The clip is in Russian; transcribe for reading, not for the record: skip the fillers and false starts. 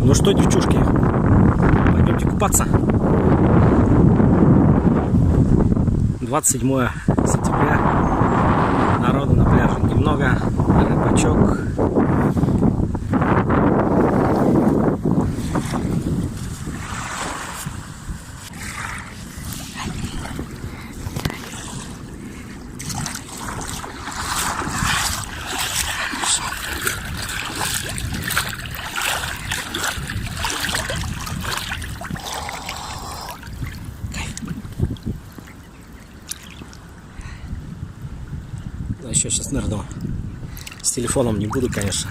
Ну что, девчушки, пойдемте купаться. 27 сентября. Народу на пляже немного. Рыбачок. Да, еще сейчас нырну. С телефоном не буду, конечно.